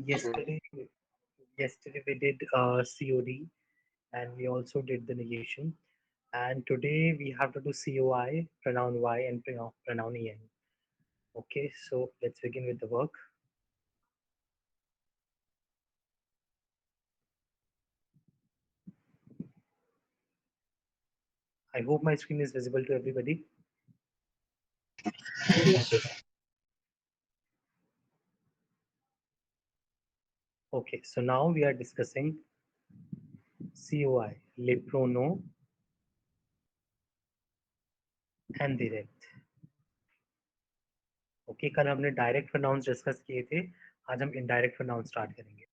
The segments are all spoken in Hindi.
Yesterday, yesterday we did COD and we also did the negation. And today we have to do COI, pronoun Y, and pronoun EN. Okay, so let's begin with the work. I hope my screen is visible to everybody. Okay, so now we are discussing COI, les pronoms indirect. Okay कल हमने डायरेक्ट प्रोनाउंस डिस्कस किए थे, आज हम इनडायरेक्ट प्रोनाउंस स्टार्ट करेंगे.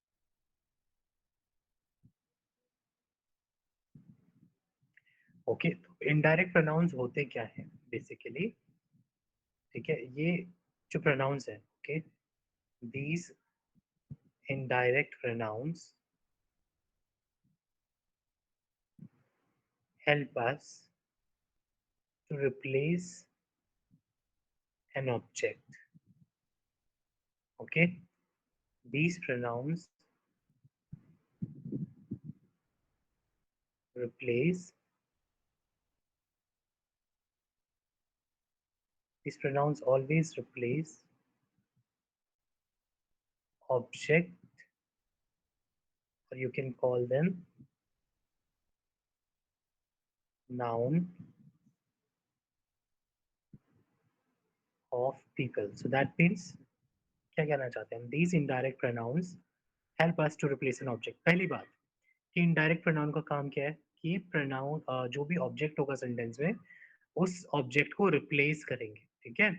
ओके तो इनडायरेक्ट प्रोनाउंस होते क्या है बेसिकली. ठीक है, ये जो प्रोनाउंस है, okay, these indirect pronouns help us to replace an object. Okay, these pronouns replace these pronouns always replace object, or you can call them noun of people. So that means क्या कहना चाहते हैं हम, these indirect pronouns help us to replace an object. पहली बात कि इनडायरेक्ट प्रोनाउन का काम क्या है कि प्रोनाउन जो भी ऑब्जेक्ट होगा सेंटेंस में उस ऑब्जेक्ट को रिप्लेस करेंगे. ठीक है,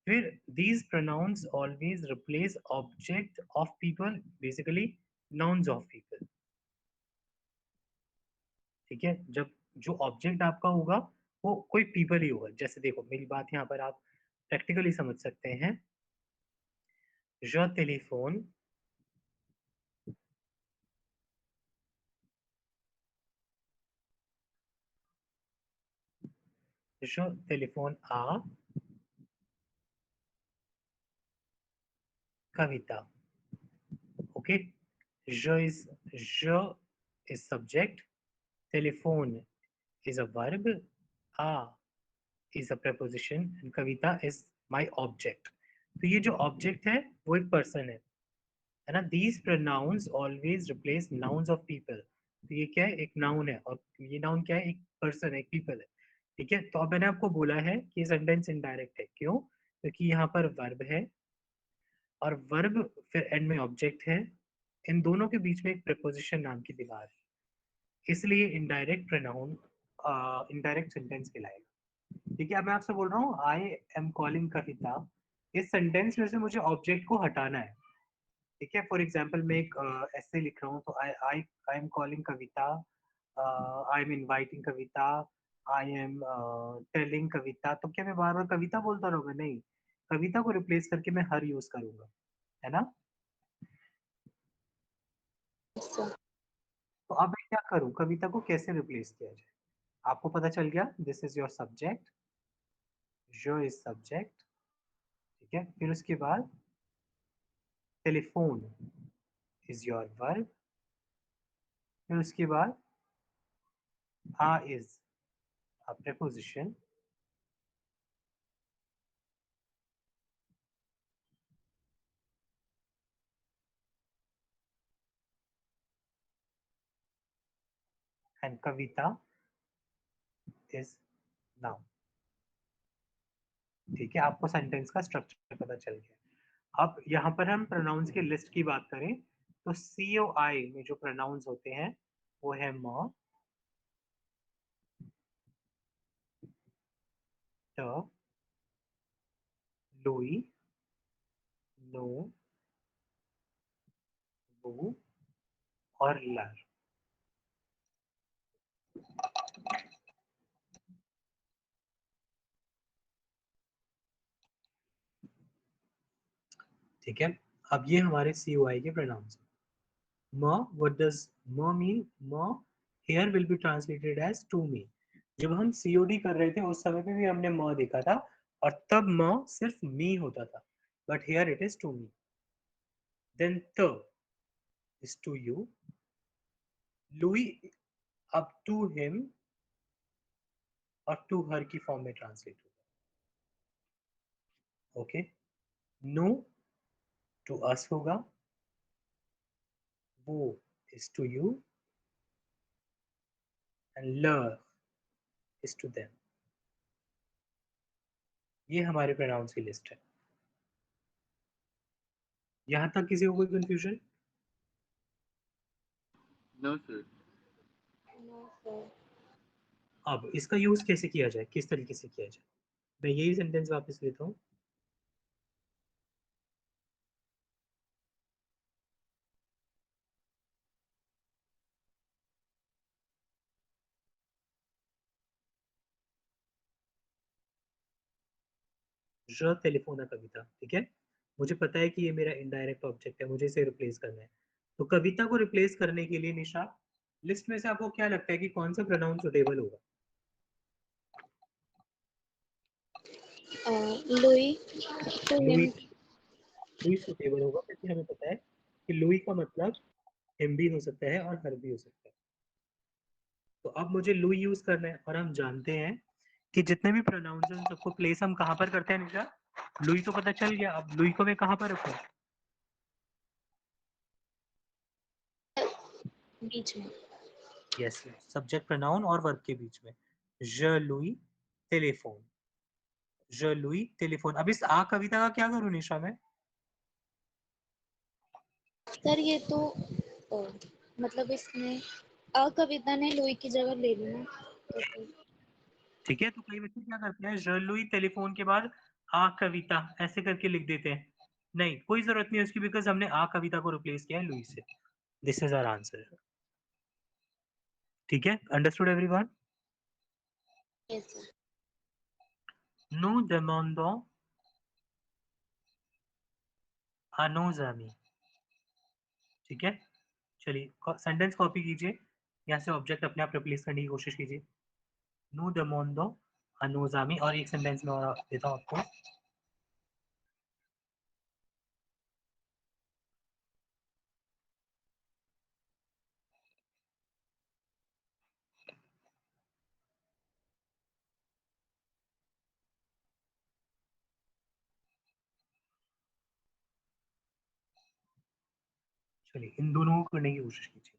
फिर these pronouns always replace object of people, basically nouns of people. ठीक है, जब जो ऑब्जेक्ट आपका होगा वो कोई पीपल ही होगा. जैसे देखो मेरी बात यहाँ पर आप प्रैक्टिकली समझ सकते हैं. je téléphone, je téléphone à Kavita. Okay, je is subject, telephone is a verb, a is a preposition and Kavita is my object. तो ये जो ऑब्जेक्ट है वो एक पर्सन है ना. These pronouns always replace nouns of people. तो ये क्या है, एक नाउन है और ये नाउन क्या है, एक पर्सन है, एक पीपल है. ठीक है, तो अब मैंने आपको बोला है कि ये सेंटेंस इनडायरेक्ट है. क्यों? क्योंकि यहाँ पर वर्ब है और वर्ब फिर एंड में ऑब्जेक्ट है. इन दोनों के बीच में एक प्रेपोजिशन नाम की दीवार है, इसलिए इनडायरेक्ट प्रोनाउन इनडायरेक्ट सेंटेंस कहलाएगा. ठीक है, अब मैं आपसे बोल रहा हूँ आई एम कॉलिंग कविता. इस सेंटेंस में से मुझे ऑब्जेक्ट को हटाना है. ठीक है, फॉर एग्जाम्पल मैं एक ऐसे लिख रहा हूँ तो I I I am calling Kavita, I am inviting Kavita, I am telling Kavita. तो क्या मैं बार बार कविता बोलता रहूंगा? नहीं, कविता को रिप्लेस करके मैं हर यूज करूंगा, है ना. तो अब मैं क्या करूं, कविता को कैसे रिप्लेस किया जाए. आपको पता चल गया, दिस इज योर सब्जेक्ट, जो इज सब्जेक्ट. ठीक है, फिर उसके बाद टेलीफोन इज योर वर्ब. फिर उसके बाद आ is a preposition. And Kavita is noun. ठीक है, आपको सेंटेंस का स्ट्रक्चर पता चल गया. अब यहाँ पर हम प्रोनाउंस की लिस्ट की बात करें तो सी ओ आई में जो प्रोनाउंस होते हैं वो है म, ट, लुई, नो, वो और लर. ठीक है, अब ये हमारे सी ओ आई के प्रोनाउंस. म, व्हाट डज म मीन? म here will be translated as to me. जब हम सीओडी कर रहे थे उस समय पे भी हमने म देखा था और तब म सिर्फ मी होता था, but here it is to me. then the is to you, Louis अब to him और to her की फॉर्म में ट्रांसलेट होगा. ओके, नो टू अस होगा, वो is to you and ल is to them. ये हमारे प्रोनाउंस की लिस्ट है. यहां तक किसी को कोई confusion? No, sir. No sir. अब इसका यूज कैसे किया जाए, किस तरीके से किया जाए? मैं यही सेंटेंस वापस लेता हूँ. टेलीफोन कविता, ठीक है. मुझे पता है कि ये मेरा इनडायरेक्ट ऑब्जेक्ट है, मुझे इसे रिप्लेस करना है. तो कविता को रिप्लेस करने के लिए निशा, लिस्ट में से आपको क्या लगता है कि कौन सा प्रोनाउन सुटेबल होगा? लुई टू लुई. हिम. लुई सुटेबल होगा क्योंकि हमें पता है कि लुई का मतलब हिम भी हो सकता है और हर भी हो सकता है. तो अब मुझे लुई यूज करना है और हम जानते हैं कि जितने भी प्रोनाउंस हैं उन सबको प्लेस हम कहाँ पर करते हैं निशा? लुई तो पता चल गया, अब लुई को मैं कहाँ पर रखूँ? बीच में. यस, सब्जेक्ट प्रोनाउन और वर्ब के बीच में. je Louis telephone, je Louis telephone. अब इस आ कविता का क्या करूँ निशा में? सर ये तो मतलब इसमें कविता ने लुई की जगह ले ली ना, तो फिर ठीक है, तो कई बच्चे क्या करते हैं, je लुई टेलीफोन के बाद आ कविता ऐसे करके लिख देते हैं. नहीं, कोई जरूरत नहीं है उसकी, बिकॉज हमने आ कविता को रिप्लेस किया है लुई से. This is our answer. ठीक है, understood everyone? Yes sir. nous demandons à nos amis. ठीक है, चलिए सेंटेंस कॉपी कीजिए, यहाँ से ऑब्जेक्ट अपने आप रिप्लेस करने की कोशिश कीजिए. nous demandons à nos amis, और एक सेंटेंस में और देता हूँ आपको. चलिए इन दोनों को करने की कोशिश कीजिए.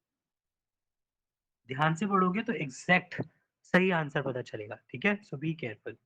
ध्यान से पढ़ोगे तो एग्जैक्ट सही आंसर पता चलेगा. ठीक है, सो बी केयरफुल.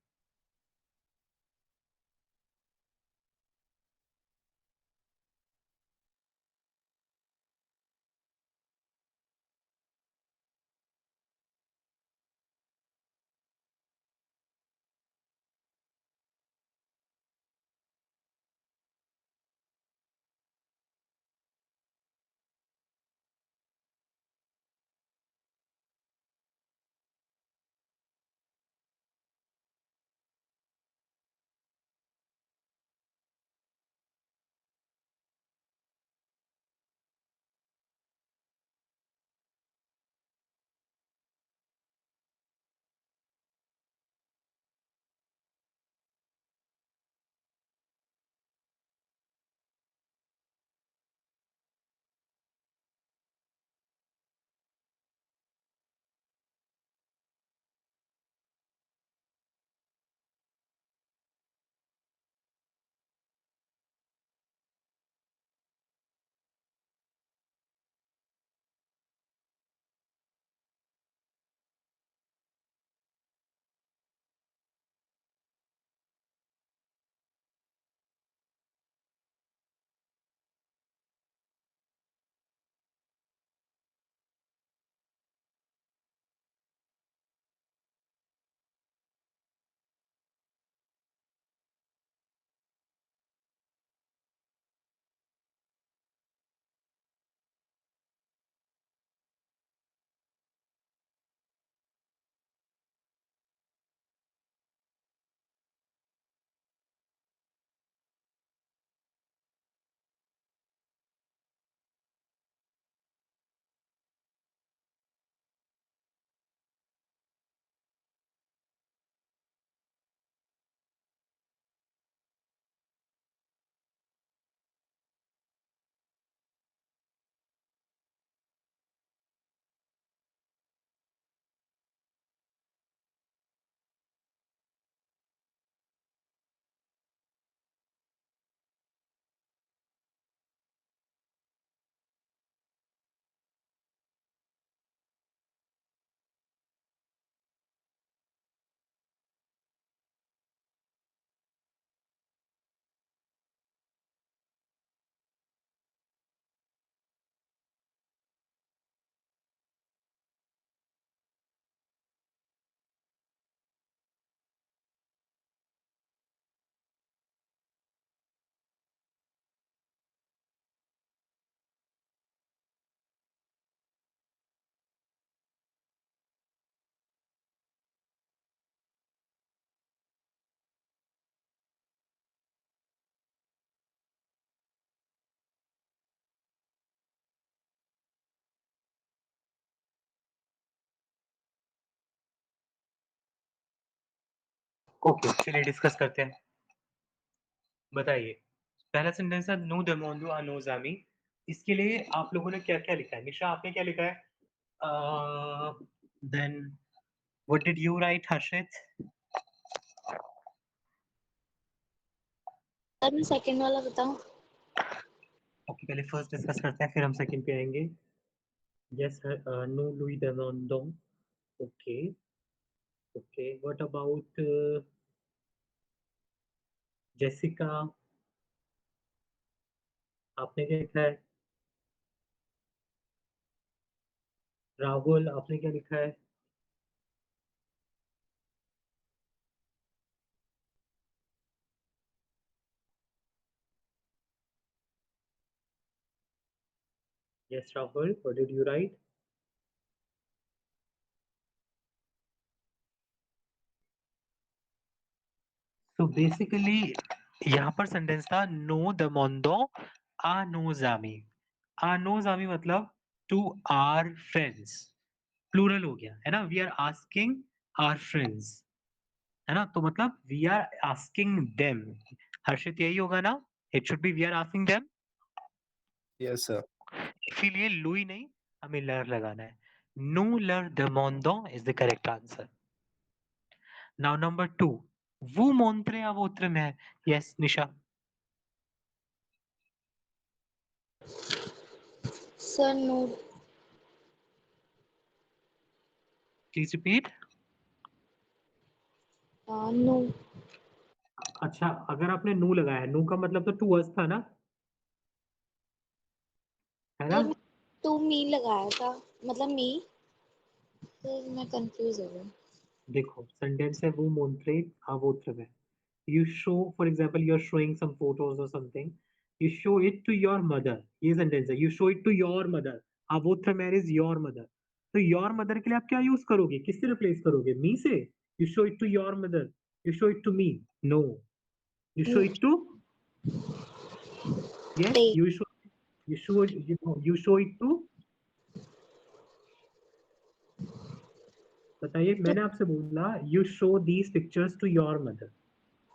ओके, चलिए डिस्कस करते हैं। बताइए, पहला सेंटेंस है नो देमोंदो आ नोज़ामी। इसके लिए आप लोगों ने क्या-क्या लिखा है? निशा आपने क्या लिखा है? Then what did you write Harshit? Sir मैं सेकंड वाला बताऊं? ओके, पहले फर्स्ट डिस्कस करते हैं, फिर हम सेकंड पे आएँगे। यस नो लुई देमोंदो। Okay, okay, what about Jessica? आपने क्या लिखा है? राहुल आपने क्या लिखा है? Yes, Rahul, what did you write? So basically यहाँ पर सेंटेंस था नो द मोंदो आ नो जामी। आ नो जामी मतलब टू आर फ्रेंड्स, प्लूरल हो गया है ना। We are asking our friends, है ना। तो मतलब we are asking them. Harshit यही होगा ना? It should be we are asking them. Yes sir. इसीलिए लुई नहीं, हमें लर लगाना है। नो लर द मोंदो is the correct answer. Now number 2, वो मोंत्रे अवोत्र में है। Yes Nisha, sir no. Please repeat. No. अच्छा, अगर आपने नो लगाया है, नो का मतलब तो टू अस था ना, है ना? सर मैं टू मी लगाया था, मतलब मी। सर मैं कंफ्यूज हो गई। देखो सेंटेंस है वो मोंत्रे अवोत्र में। You show, for example, you're showing some photos or something. You show it to your mother. ये sentence है. You show it to your mother. अवोत्र में is your mother. तो your mother के लिए आप क्या यूज करोगे? किससे रिप्लेस करोगे? Me से? You show it to your mother. You show it to me. No. You show it to, yes. They. You show it to, बताइए, टू। मैंने आपसे बोला you show these pictures to your mother,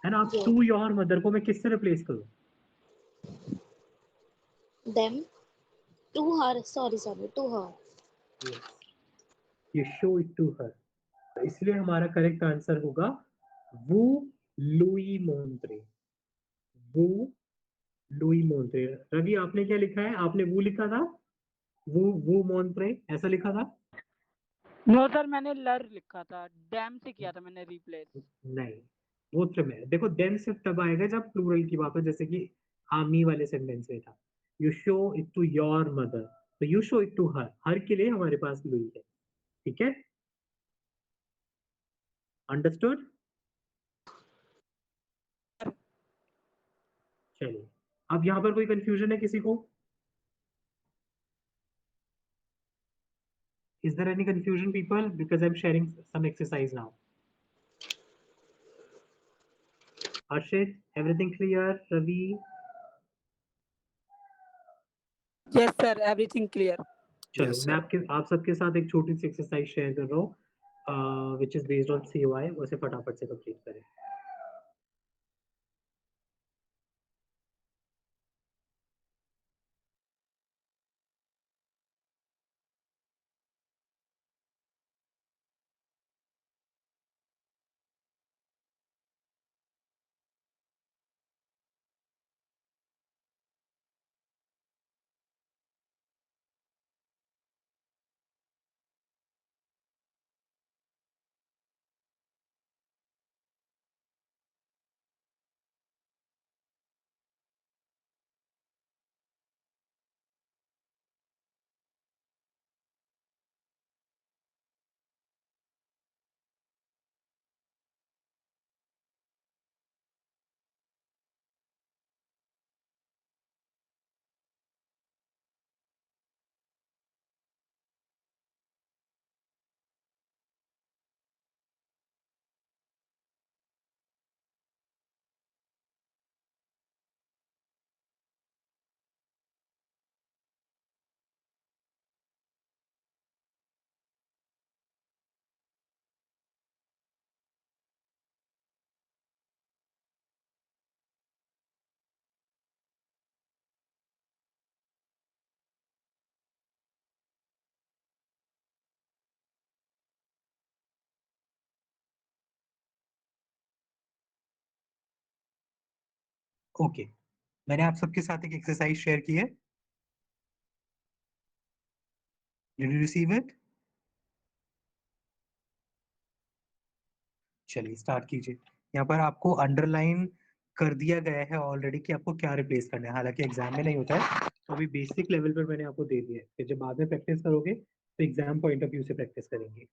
है ना। आप ये to your mother को मैं किससे रिप्लेस करूँ? Them. To her, sorry sorry, to her. Yes. You show it to her. तो इसलिए हमारा करेक्ट आंसर होगा वो लुई मोंत्रे। वो लुई मोंत्रे। रवि आपने क्या लिखा है? आपने वो लिखा था, वो मोंत्रे ऐसा लिखा था? नो सर, मैंने लर लिखा था, डैम से किया था मैंने रिप्लेस। नहीं, वोत्र में देखो देन सिर्फ तब आएगा जब प्लूरल की बात हो, जैसे कि आमी वाले सेंटेंस में था। You show it to your mother, तो you show it to her. Her के लिए हमारे पास लुई है। ठीक है, अंडरस्टूड? चलिए, अब यहाँ पर कोई कंफ्यूजन है किसी को? Is there any confusion, people? Because I'm sharing some exercise now. Harshit, everything clear? Ravi? Yes sir, everything clear. चलो, यस मैं सर। आप सबके साथ एक छोटी सी एक्सरसाइज शेयर कर रहा हूँ, which is based on COI। उसे फटाफट से कंप्लीट करें। ओके, मैंने आप सबके साथ एक एक्सरसाइज शेयर की है। Did you receive it? चलिए स्टार्ट कीजिए। यहाँ पर आपको अंडरलाइन कर दिया गया है ऑलरेडी कि आपको क्या रिप्लेस करना है, हालांकि एग्जाम में नहीं होता है, तो अभी बेसिक लेवल पर मैंने आपको दे दिया है, फिर जब बाद में प्रैक्टिस करोगे तो एग्जाम पॉइंट ऑफ व्यू से प्रैक्टिस करेंगे।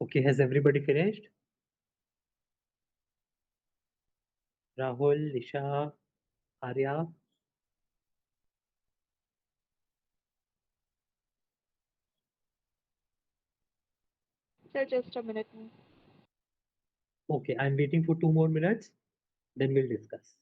Okay, has everybody finished? Rahul, Nisha, Arya? Sir, just a minute. Okay, I'm waiting for 2 more minutes, then we'll discuss.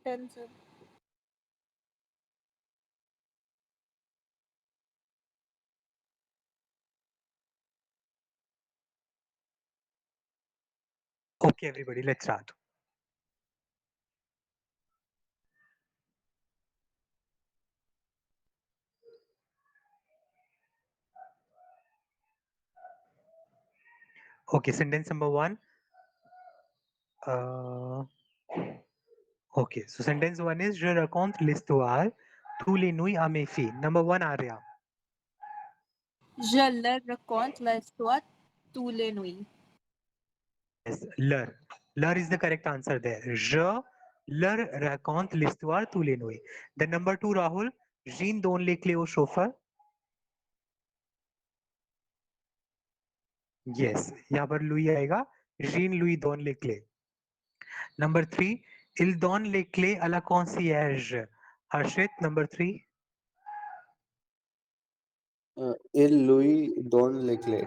Done, sir. Okay, everybody, let's start. Okay, sentence number 1. Okay, so sentence 1 is Je raconte l'histoire tous les nuits à mes filles. Number 1, Arya. Je leur raconte l'histoire tous les nuits. Yes, leur. Leur is the correct answer there. Je leur raconte l'histoire tous les nuits. Then number 2, Rahul. Jean donne les clés au chauffeur. Yes, यहाँ पर Louis आएगा. Jean Louis donne les clés. Number 3, il donne les clés à la concierge. Harshit, number 3. Il lui donne les clés.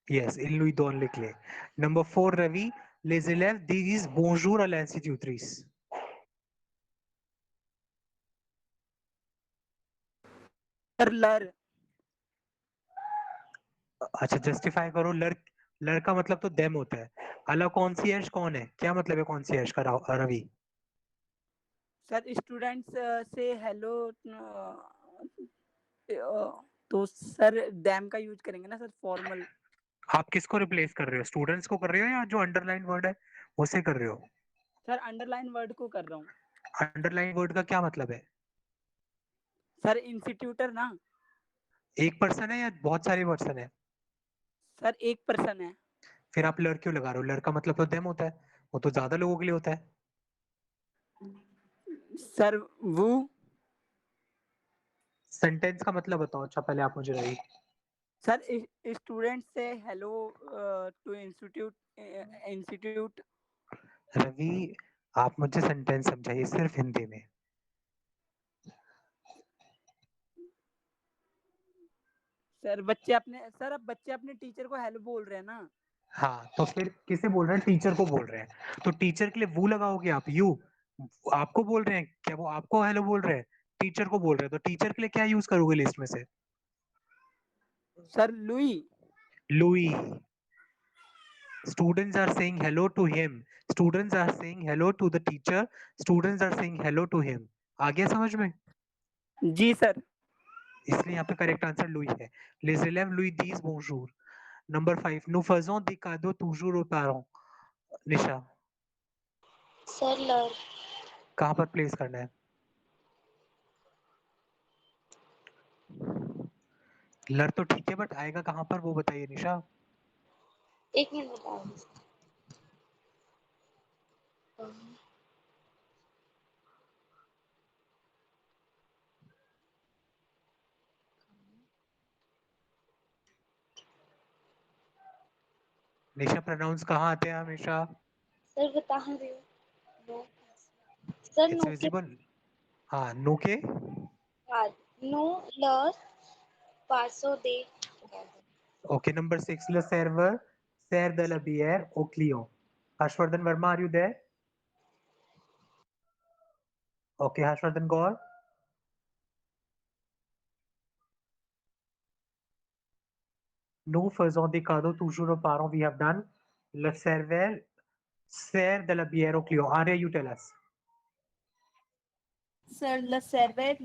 Yes, il lui donne les clés. Number 4, Ravi. Les élèves disent bonjour à l'institutrice. Sir लर अच्छा, जस्टिफाई करो. लड़का मतलब तो देम होता है. अला कॉन्सियर्ज कौन है? क्या मतलब है कॉन्सियर्ज का, रवि? सर स्टूडेंट्स से हेलो तो सर डैम का यूज करेंगे ना सर फॉर्मल. आप किसको रिप्लेस कर रहे हो? स्टूडेंट्स को कर रहे हो या जो अंडरलाइन वर्ड है उसे कर रहे हो? सर अंडरलाइन वर्ड को कर रहा हूँ. अंडरलाइन वर्ड का क्या मतलब है? सर इंस्टीट्यूटर ना. एक पर्सन है या बहुत सारे पर्सन है? सर एक पर्सन है. फिर आप लड़ क्यों लगा रहे हो? लड़का मतलब तो देम होता है. वो तो ज्यादा लोगों के लिए होता है. सर वो सेंटेंस का मतलब बताओ. अच्छा, पहले आप मुझे रही. सर स्टूडेंट से हेलो टू इंस्टीट्यूट. रवि, आप मुझे सेंटेंस समझाइए सिर्फ हिंदी में. सर अब बच्चे अपने टीचर को हेलो बोल रहे हैं ना. हाँ, तो फिर किसे बोल रहे हैं? टीचर को बोल रहे हैं. तो टीचर के लिए वो लगाओगे आप, यू. आपको बोल रहे हैं क्या? वो आपको हेलो बोल रहे हैं? टीचर को बोल रहे हैं, तो टीचर के लिए क्या यूज करोगे लिस्ट में से? Sir Louis. Louis. Students are saying hello to him. Students are saying hello to the teacher. Students are saying hello to him. आ गया समझ में? जी सर. इसलिए यहाँ पे करेक्ट आंसर लुई है. Les élèves lui disent bonjour. Number 5, nous faisons des cadeaux toujours aux parents. निशा, Sir, कहाँ पर प्लेस करना है? लर तो ठीक है बट आएगा कहाँ पर वो बताइए निशा। एक मिनट बताओ। निशा प्रोनाउंस कहाँ आते हैं हमेशा? सर बता रहे हो। नो सर, इट्स नो के विजिबल। हाँ नो के बाद नो लर पासो दे। Okay number 6 le server sert de la bière au client. Harshvardhan Verma, are you there? Okay, Harshvardhan Gaur. Nous faisons des cadeaux toujours aux parents. We have done. Le serveur sert de la bière au client. Arya, you tell us. Sir, le serveur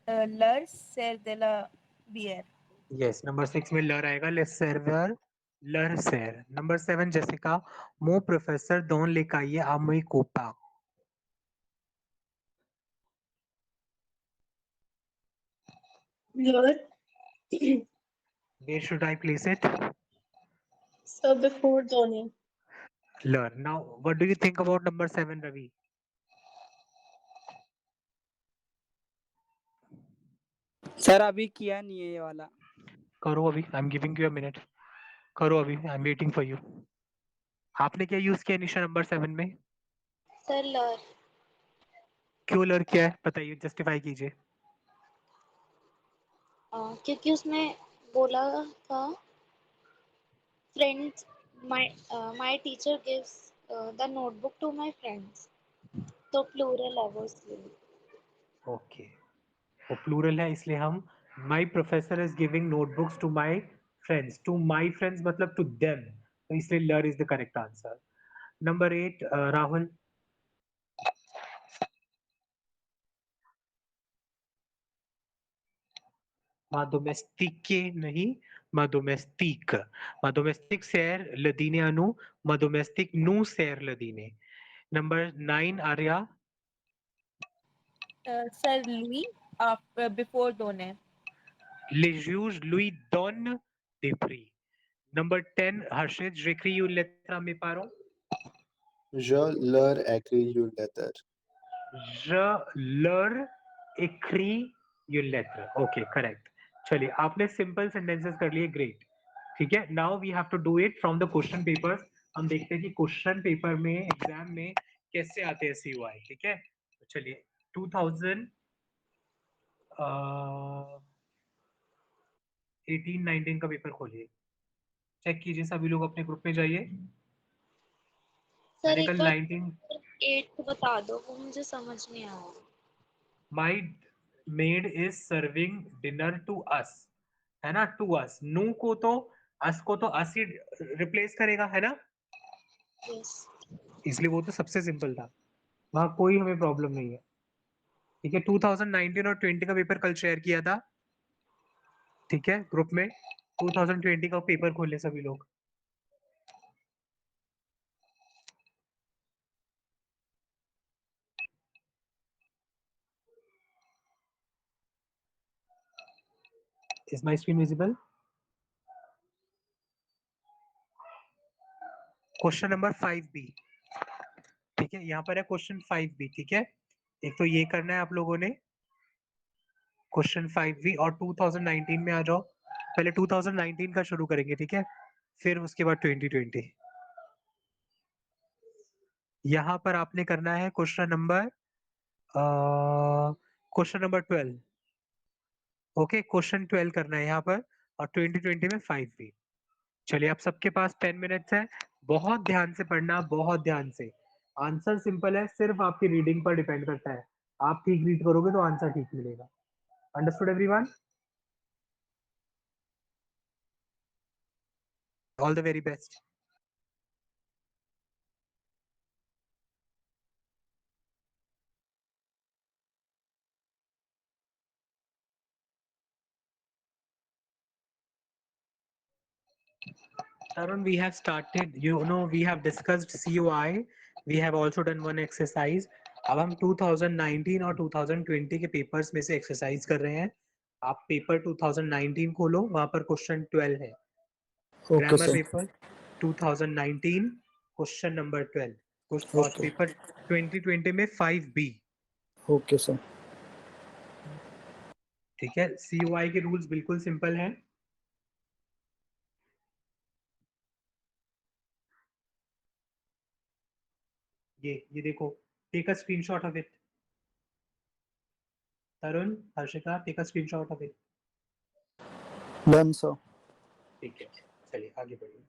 leur sert de la bière. Yes, number 6 में लर आएगा. Le serveur leur sert. Number 7 Jessica. Mon professeur donne les cahiers à mes copains. Lure. Where should I place it? So before Dhoni. Lur. Now, what do you think about number 7, Ravi? Sir अभी किया नहीं है ये वाला। करो अभी. I'm giving you a minute. करो अभी. I'm waiting for you. आपने क्या यूज किया निशा नंबर 7 में? सर लर, क्यों लर किया है बताइए, जस्टिफाई कीजिए. क्योंकि उसमें बोला था friends, my teacher gives the notebook to my friends, तो प्लूरल है वो इसलिए। ओके, वो प्लूरल है इसलिए हम my professor is giving notebooks to my friends. To my friends मतलब टू देम, तो इसलिए लर is the correct answer. Number 8 Rahul. Ma domestiche नहीं, ma domestic. Ma domestic ser le dîner à nous, ma domestic nous sert le dîner. Number 9 Arya. Sir, Louis after before Dhoni. Les juges lui donnent des prix. Number 10 Harshit. J'écris une lettre à mes parents. Je leur écris une lettre. Je leur écris une lettre. Okay, correct. चलिए आपने सिंपल सेंटेंसेस कर लिए, ग्रेट. ठीक है, now we have to do it from the question papers. हम देखते हैं कि क्वेश्चन पेपर में एग्जाम में कैसे आते हैं सीयूआई. ठीक है, तो चलिए 2018-19 का पेपर खोलिए, चेक कीजिए. सभी लोग अपने ग्रुप में जाइए. सर मैंने एक कल बार 19 8 को बता दो, वो मुझे समझ नहीं आया। My maid is serving dinner to us, है ना. टू अस, नू को तो अस को तो अस ही रिप्लेस करेगा, है ना. यस इसलिए वो तो सबसे सिंपल था, वहां कोई हमें प्रॉब्लम नहीं है. ठीक है, 2019 और 20 का पेपर कल शेयर किया था. ठीक है, ग्रुप में 2020 का पेपर खोले सभी लोग. Is my screen visible? Question number 5B. ठीक है, यहाँ पर है क्वेश्चन 5B. ठीक है, एक तो ये करना है आप लोगों ने क्वेश्चन 5B, और 2019 में आ जाओ. पहले 2019 का शुरू करेंगे, ठीक है, फिर उसके बाद 2020. यहाँ पर आपने करना है क्वेश्चन नंबर 12. ओके, क्वेश्चन 12 करना है यहाँ पर, और 2020 में 5B. चलिए, आप सबके पास 10 मिनट्स है. बहुत ध्यान से पढ़ना, बहुत ध्यान से. आंसर सिंपल है, सिर्फ आपकी रीडिंग पर डिपेंड करता है. आप ठीक रीड करोगे तो आंसर ठीक मिलेगा. Understood everyone? All the very best. Tarun, we have started, we have discussed CUI. We have also done one exercise. अब हम 2019 और 2020 के पेपर्स में से एक्सरसाइज कर रहे हैं. आप पेपर 2019 खोलो, वहां पर क्वेश्चन 12 है। Okay grammar sir. Paper 2019 question number 12 और ओके पेपर 2020 में 5B। Okay sir. ठीक है, COI के रूल्स बिल्कुल सिंपल हैं। ये देखो, take a screenshot of it. Tarun, Harshita, take a screenshot of it. Done sir. ठीक है, चलिए आगे बढ़िए।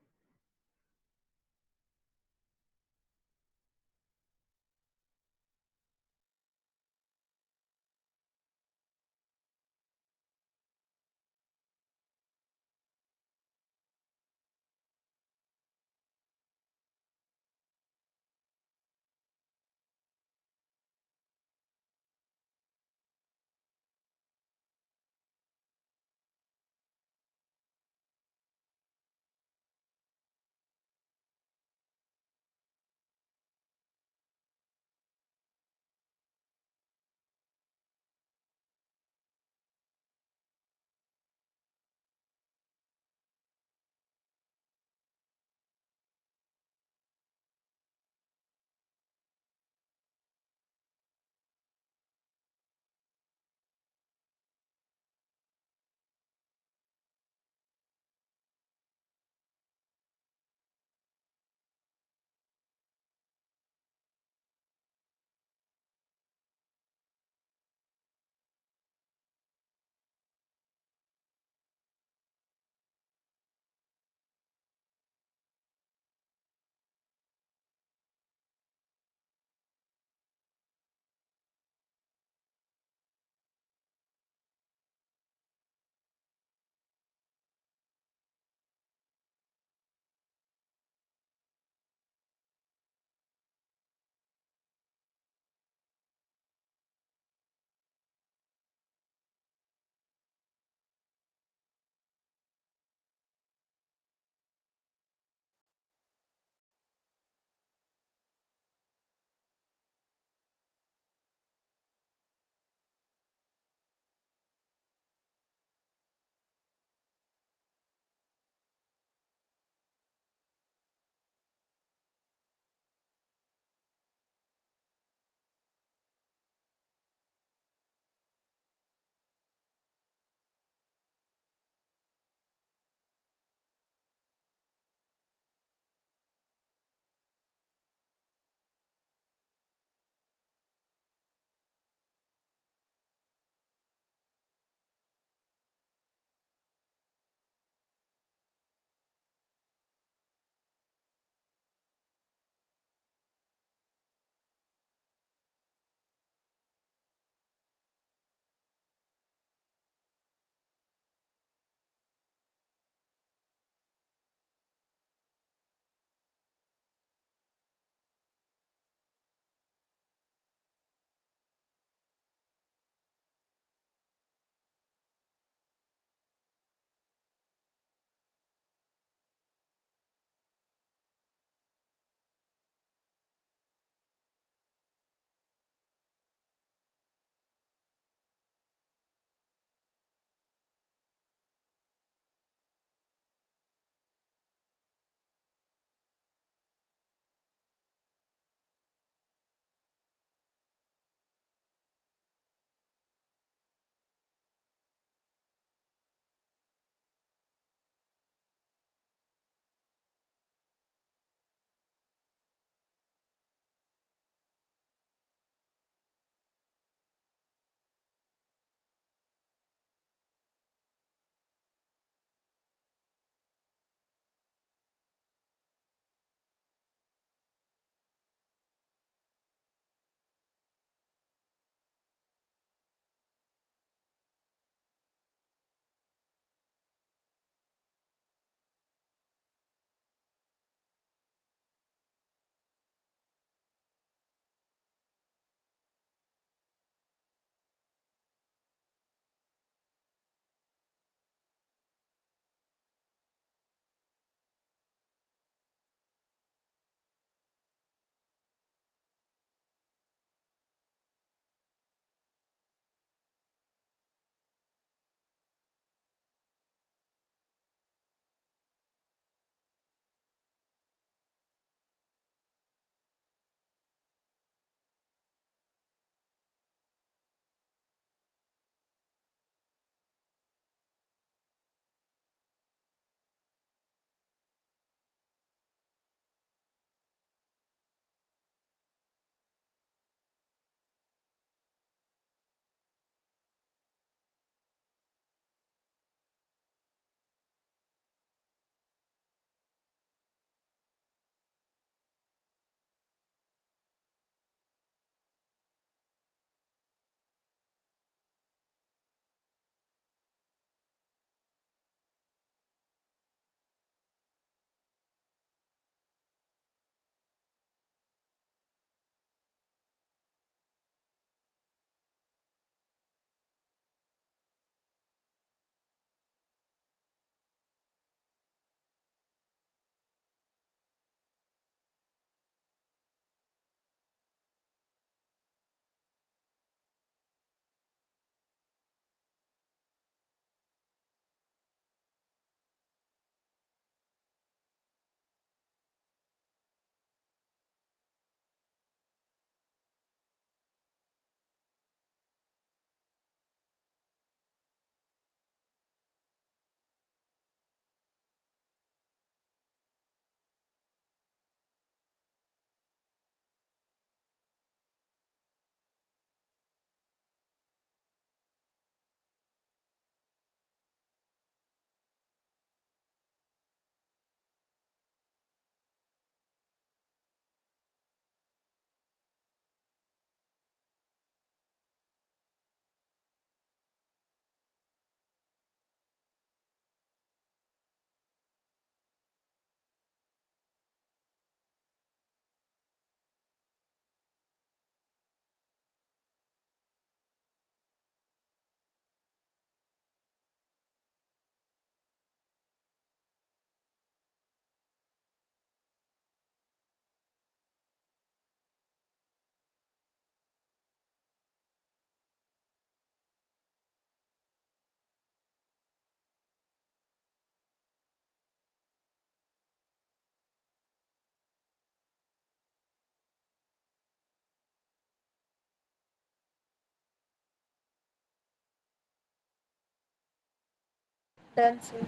Done, sir.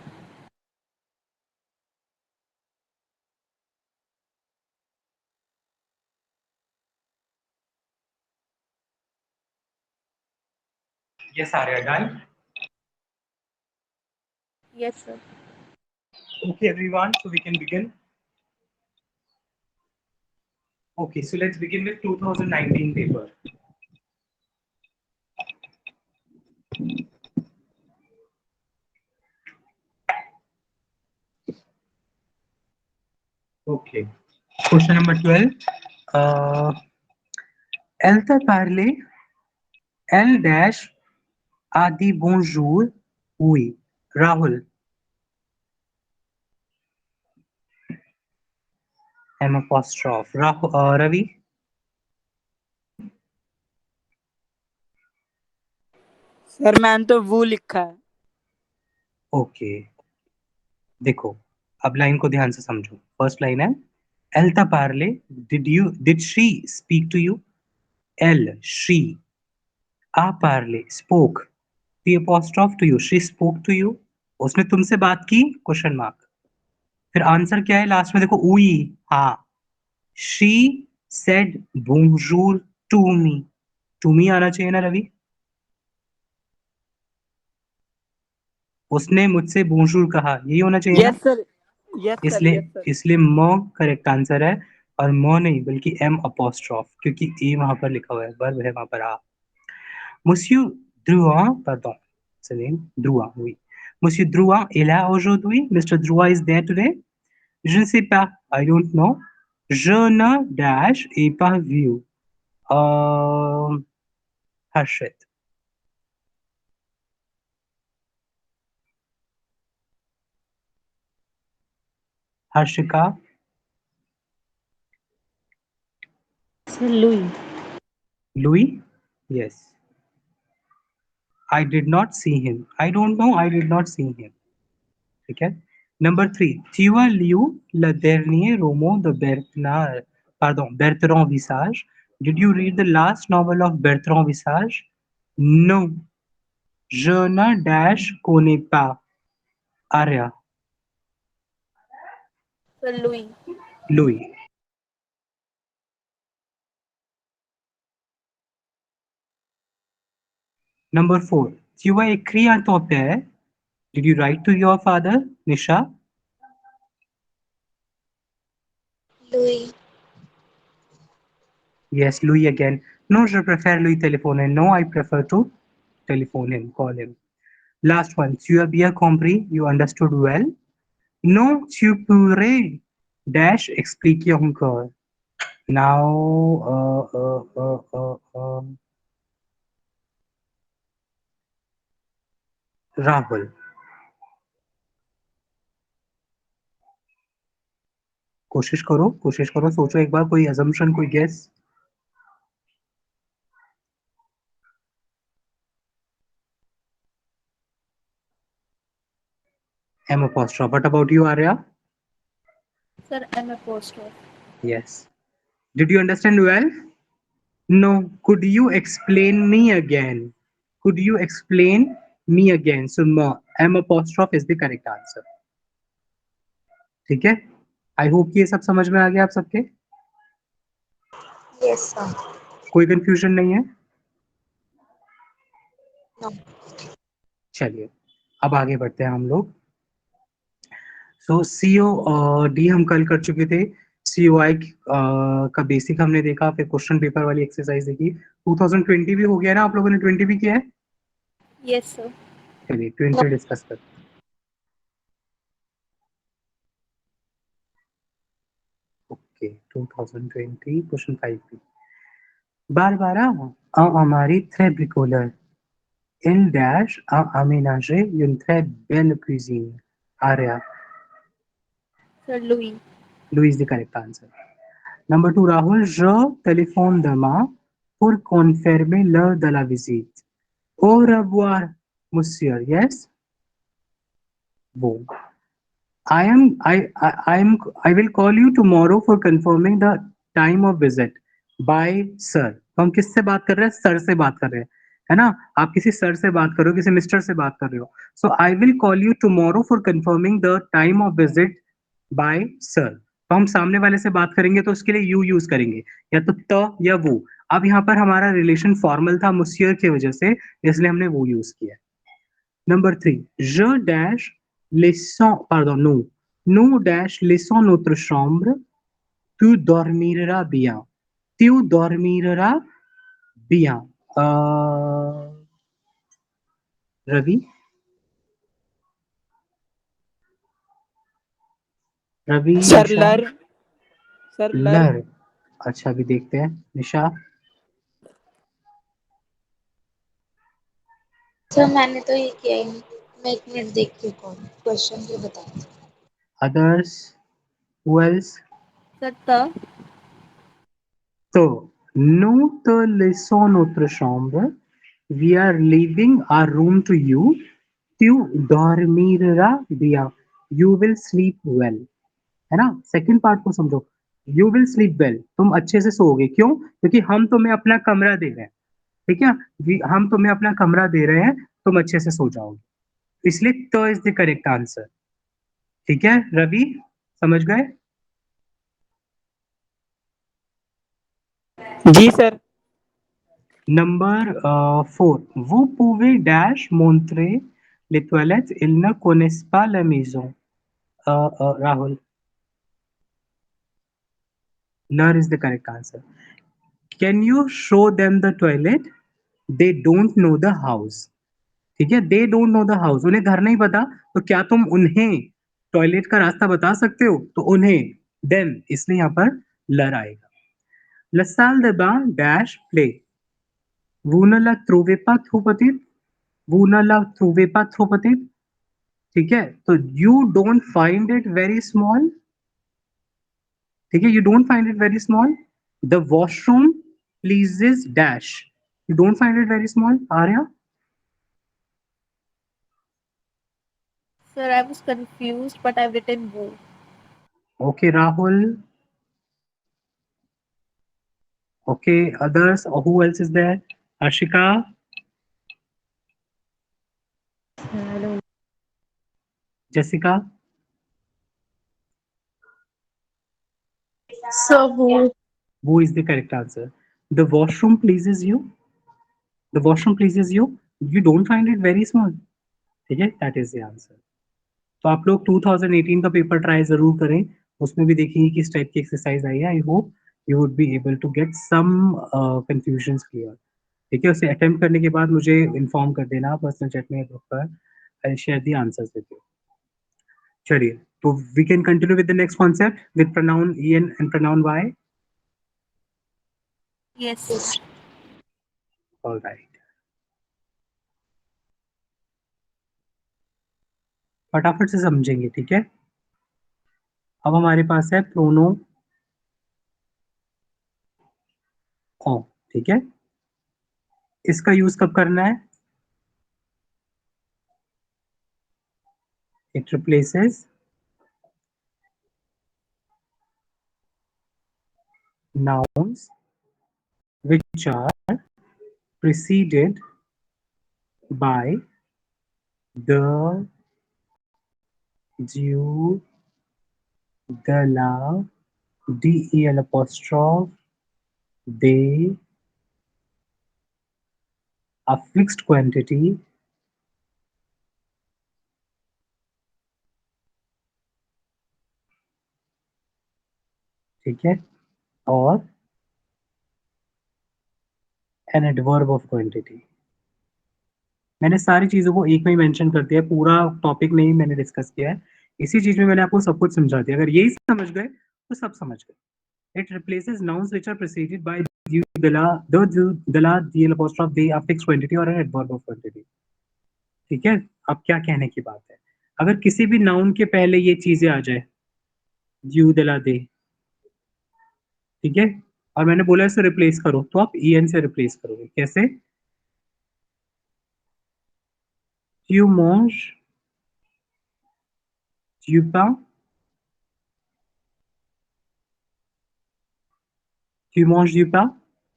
Yes, Arya, done. Yes, sir. Okay, everyone, so we can begin. Okay, so let's begin with 2019 paper. Okay, question number 12. Elle t'a parlé, elle dash a dit bonjour, oui. Rahul, M apostrophe. Ravi, sir मैंने तो वो लिखा है. ओके. देखो, अब लाइन को ध्यान से समझो. फर्स्ट लाइन है, elle t'a parlé, did she speak to you? Elle, she. A parlé, spoke. The apostrophe to you, she spoke to you. उसने तुमसे बात की? Question mark. फिर आंसर क्या है लास्ट में? देखो, उई. हाँ, she said bonjour to me. to me आना चाहिए ना रवि? उसने मुझसे bonjour कहा, यही होना चाहिए ना? Yes sir, yes sir, yes sir. इसलिए म करेक्ट आंसर है, और म नहीं बल्कि एम अपोस्ट्रोफ, क्योंकि ए वहां पर लिखा हुआ है, वर्ब है वहां पर आ. Monsieur Drouin, pardon, c'est name Drouin, oui. Monsieur Drouin est là aujourd'hui? Mr. Drouin is there today? Je ne sais pas, I don't know. Je ne dash ai pas vu. Harshit. Harshika. Sir, Louis. Louis? Yes. I did not see him. I don't know. I did not see him. ठीक है. Number 3. Tu as lu le dernier roman de Bertrand Visage? Did you read the last novel of Bertrand Visage? No. Je ne dash connais pas. Arya. Sir, Louis. Louis. Number 4. Tu as écrit à ton père? Did you write to your father, Nisha? Louis. Yes, Louis again. No, je préfère lui téléphoner. No, I prefer to telephone him, call him. Last one. Tu as bien compris? You understood well? Non, tu pourrais dash expliquer encore. Now, Rahul. कोशिश करो, सोचो एक बार, कोई assumption, कोई guess. M apostrophe. What about you, Arya? Sir, M apostrophe. Yes. Did you understand well? No. Could you explain me again? Could you explain me again? So M apostrophe is the correct answer. ठीक है? I hope ये सब समझ में आ गया आप सबके? Yes, sir. कोई confusion नहीं है? No. चलिए, अब आगे बढ़ते हैं हम लोग. सो COD हम कल कर चुके थे. COI का बेसिक हमने देखा, फिर क्वेश्चन पेपर वाली एक्सरसाइज देखी. 2020 भी हो गया ना? आप लोगों ने 20 भी किया है? Yes, sir. चलिए 20 डिस्कस करते हैं. ओके, 2020 क्वेश्चन 5 भी. Barbara a un mari très bricoleur. Il dash a aménagé une très belle cuisine. Arya. Sir, Louis. Louis is the correct answer. Number 2, Rahul. Je téléphone demain pour confirmer l'heure de la visite. Au revoir, monsieur. Yes? Boom. I will call you tomorrow for confirming the time of visit by sir. तो हम किससे बात कर रहे हैं? सर से बात कर रहे हैं, है ना, आप किसी सर से बात कर रहे हो, किसी मिस्टर से बात कर रहे हो, so I will call you tomorrow for confirming the time of visit bye sir. तो हम सामने वाले से बात करेंगे तो उसके लिए यू यूज करेंगे, या तो त या वो। अब यहाँ पर हमारा रिलेशन फॉर्मल था मुसियर की वजह से, इसलिए हमने वो यूज किया। Number 3, je dash laissons, pardon, nous dash laissons notre chambre, tu dormiras bien, tu dormiras bien. Ravi, Ravi, sir Nisha, लर, सर लर। लर। अच्छा, अभी देखते हैं निशा। सर मैंने तो ये किया ही नहीं, मैं 1 मिनट देखती हूँ कौन क्वेश्चन भी बताती हूँ। Others, who else? सर त तो nous te laissons notre chambre, we are leaving our room to you, tu dormiras bien, you will sleep well, है ना। सेकंड पार्ट को समझो, यू विल स्लीप वेल, तुम अच्छे से सोओगे। क्यों? क्योंकि हम तुम्हें अपना कमरा दे रहे हैं, ठीक है, हम तुम्हें अपना कमरा दे रहे हैं, तुम अच्छे से सो जाओगे, इसलिए तो इज द करेक्ट आंसर। ठीक है रवि, समझ गए? जी sir. Number 4, vous pouvez dash montrer les toilettes, ils ne connaissent pas la maison. Rahul, Lar is the correct answer. Can you show them the toilet? They don't know the house. ठीक है, they don't know the house, उन्हें घर नहीं पता, तो क्या तुम उन्हें टॉयलेट का रास्ता बता सकते हो? तो उन्हें, देम, इसलिए यहाँ पर लर आएगा। La salle de bain dash play, vous ne la trouvez pas trop petite, vous ne la trouvez pas trop petite, ठीक है, तो you don't find it very small, ठीक है, you don't find it very small, the washroom pleases dash, you don't find it very small, Arya? Sir I was confused but I written वो। Okay, Rahul. Okay, others, who else is there? Ashika, Jessica, So who? who is the correct answer? The washroom pleases you, the washroom pleases you, you don't find it very small, ठीक है, that is the answer. तो आप लोग 2018 का पेपर ट्राई जरूर करें, उसमें भी देखिए किस टाइप की एक्सरसाइज आई है। I hope you would be able to get some confusions clear, ठीक है। उसे अटेम्प्ट करने के बाद मुझे इन्फॉर्म कर देना पर्सनल चैट में, ग्रुप पर, I share the answers with you. चलिए, तो we can continue with the next concept with pronoun EN and pronoun Y. Yes. Alright, फटाफट से समझेंगे, ठीक है। अब हमारे पास है प्रोनो ओ, ठीक है, इसका यूज कब करना है? It replaces nouns which are preceded by the, due, the, la, del apostrophe, they, a fixed quantity, ठीक है, और an adverb of quantity। मैंने सारी चीजों को एक में ही मेंशन कर दिया है, पूरा टॉपिक नहीं मैंने डिस्कस किया है, इसी चीज में मैंने आपको सब कुछ समझा दिया। अगर यही समझ गए तो सब समझ गए। It replaces nouns which are preceded by the, the, la, the apostrophe, they, a fixed quantity और an adverb of quantity, ठीक है। अब क्या कहने की बात है, अगर किसी भी नाउन के पहले ये चीजें आ जाए, यू, दिला, दे, ठीक है, और मैंने बोला इसे रिप्लेस करो, तो आप en से रिप्लेस करोगे। कैसे? tu manges du pain, tu manges du pain,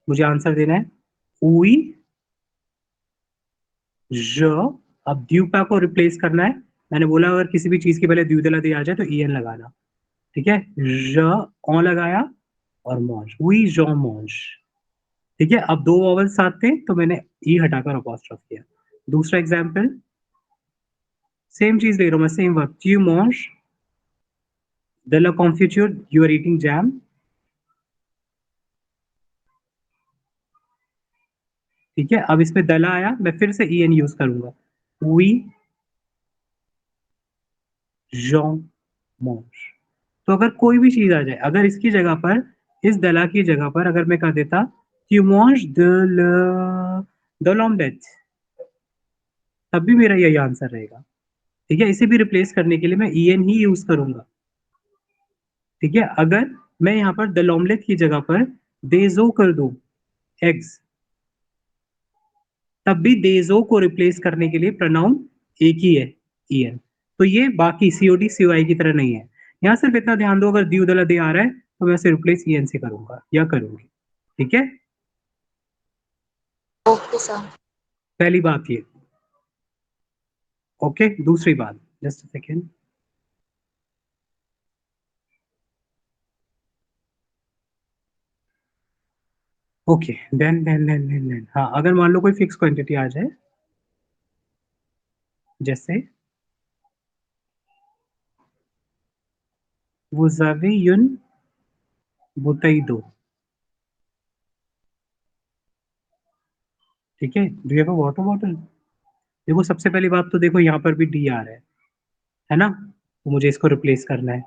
मुझे आंसर देना है। oui, ज, अब द्यूपा को रिप्लेस करना है। मैंने बोला अगर किसी भी चीज के पहले द्यूदला दे आ जाए तो ईएन लगाना, ठीक है। ज ओ लगाया और मौज, वी जॉ मौज, ठीक है। अब दो वॉवल साथ थे तो मैंने ई हटाकर अपॉस्ट्रोफ किया। दूसरा एग्जाम्पल, सेम चीज ले रहा हूं मैं, सेम वर्क, ट्यू मौज de la confiture, you are eating jam, ठीक है। अब इसमें दला आया, मैं फिर से ई एन यूज करूंगा, वी जॉ मौज। तो अगर कोई भी चीज आ जाए, अगर इसकी जगह पर, इस दला की जगह पर अगर मैं कह देता tu manges de l'omelette, तब भी मेरा यही आंसर रहेगा, ठीक है। इसे भी रिप्लेस करने के लिए मैं ई एन ही यूज करूंगा, ठीक है। अगर मैं यहाँ पर द l'omelette की जगह पर देजो कर दूं, एग्स, तब भी देजो को रिप्लेस करने के लिए प्रोनाउन एक ही है, ई एन। तो ये बाकी सीओडी सीओआई की तरह नहीं है। यहाँ सिर्फ इतना ध्यान दो, अगर दी दला दे आ रहा है तो मैं उसे रिप्लेस ई एन से करूंगा या करूंगी, ठीक है। Okay sir. पहली बात ये, ओके। दूसरी बात, जस्ट सेकेंड, ओके। देन हाँ, अगर मान लो कोई फिक्स क्वांटिटी आ जाए, जैसे वो जावे युन बुतई दो, ठीक है। Do you have a water bottle? देखो सबसे पहली बात तो देखो यहाँ पर भी डी आ रहा है ना, तो मुझे इसको रिप्लेस करना है।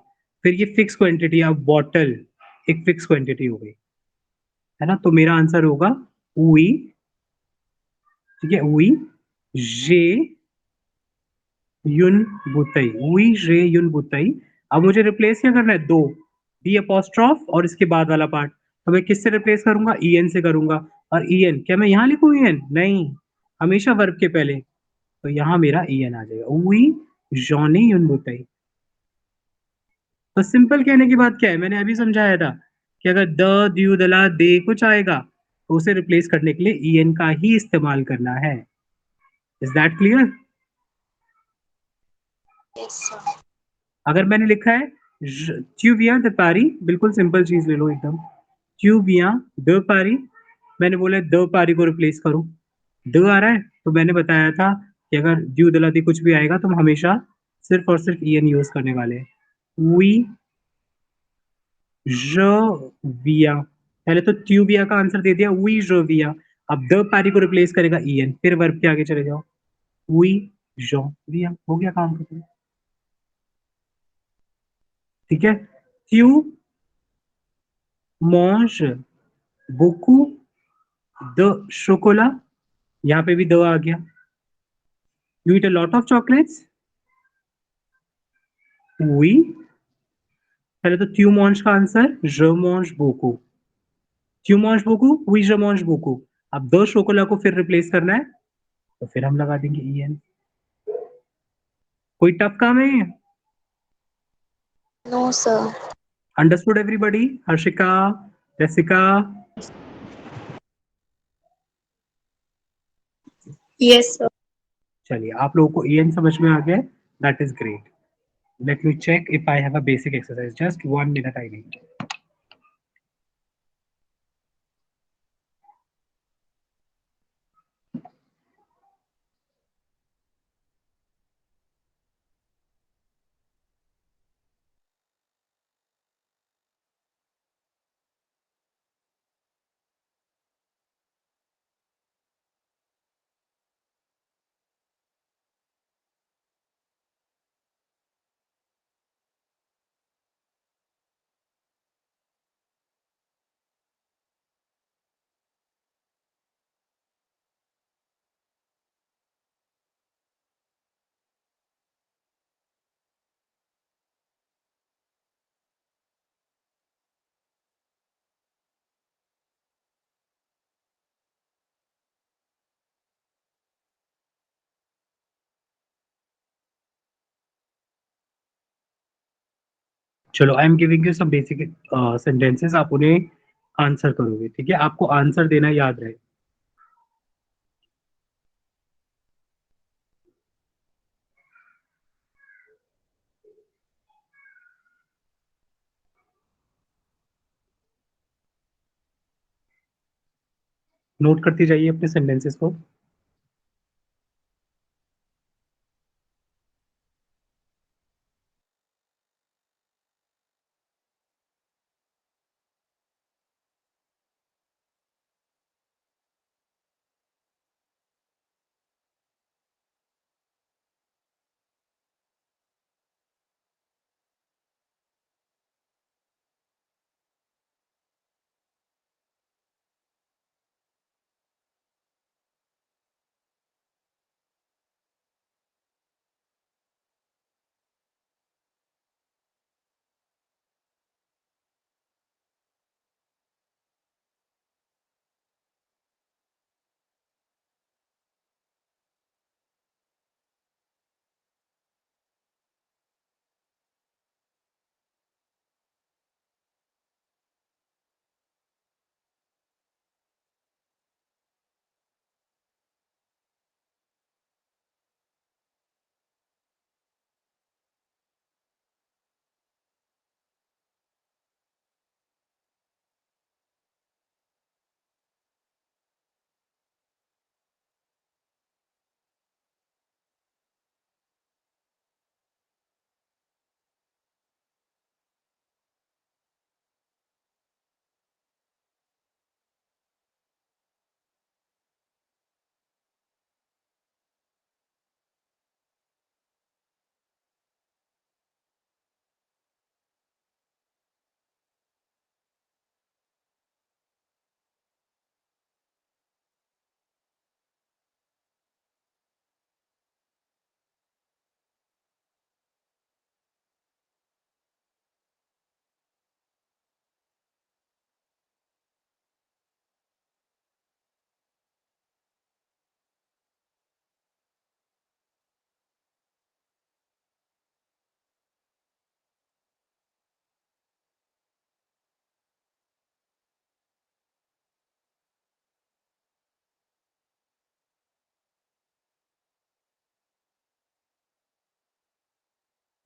फिर ये फिक्स क्वांटिटी, अब बॉटल एक फिक्स क्वांटिटी हो गई, है ना, तो मेरा आंसर होगा वी, ठीक है, वी जे युन बुतई, वी जे युन बुतई। अब मुझे रिप्लेस क्या करना है, दो, डी अपोस्ट्रॉफ और इसके बाद वाला पार्ट, तो मैं किससे रिप्लेस करूंगा, ई एन से करूंगा। और ई एन क्या मैं यहाँ लिखूं, ई एन नहीं, हमेशा वर्ब के पहले, तो यहाँ मेरा ई एन आ जाएगा, वी जॉनी युन बुतई। तो सिंपल कहने की बात क्या है, मैंने अभी समझाया था कि अगर द द्यू दला दे कुछ आएगा तो उसे रिप्लेस करने के लिए ई एन का ही इस्तेमाल करना है। Is that clear? Yes sir. अगर मैंने लिखा है ट्यूबिया द पारी, बिल्कुल सिंपल चीज ले लो एकदम, ट्यूबिया द पारी, मैंने बोला द पारी को रिप्लेस करो, द आ रहा है, तो मैंने बताया था कि अगर द्यू दलादी कुछ भी आएगा तो हम हमेशा सिर्फ और सिर्फ ई एन यूज करने वाले हैं। वी विया, पहले तो ट्यूबिया का आंसर दे दिया, वी जोविया। अब द पारी को रिप्लेस करेगा ई एन, फिर वर्ब के आगे चले जाओ, वी जोविया, हो गया काम खत्म, ठीक है। ट्यू मॉन्ज बुकू द शोकोला, यहाँ पे भी द आ गया। You eat a lot of chocolates, वी, पहले तो ट्यू मॉन्ज का आंसर je mange beaucoup, ट्यू mange beaucoup, वी je mange beaucoup। अब द शोकोला को फिर रिप्लेस करना है तो फिर हम लगा देंगे ई एन। कोई टफ काम है ये? No sir. Understood everybody? Harshika, Jessica, Yes, sir. चलिए आप लोगों को ई एन समझ में आ गया, that is great. Let me check if I have a basic exercise, just 1 minute I need. चलो I am giving you some basic sentences, आप उन्हें आंसर करोगे, ठीक है। आपको आंसर देना याद रहे। नोट करती जाइए अपने सेंटेंसेस को।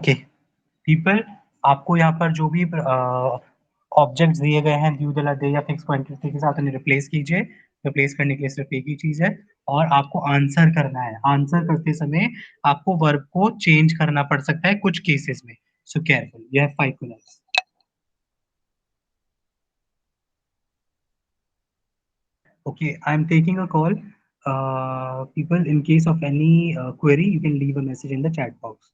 ओके पीपल, आपको यहाँ पर जो भी ऑब्जेक्ट्स दिए गए हैं ड्यू दे या फिक्स क्वांटिटी के साथ उन्हें रिप्लेस कीजिए। रिप्लेस करने के लिए सिर्फ एक ही चीज है और आपको आंसर करना है। आंसर करते समय आपको वर्ब को चेंज करना पड़ सकता है कुछ केसेस में, सो केयरफुल। यह 5 minutes. Okay, I'm taking a call. People, in case of any query, you can leave a message in the chat box.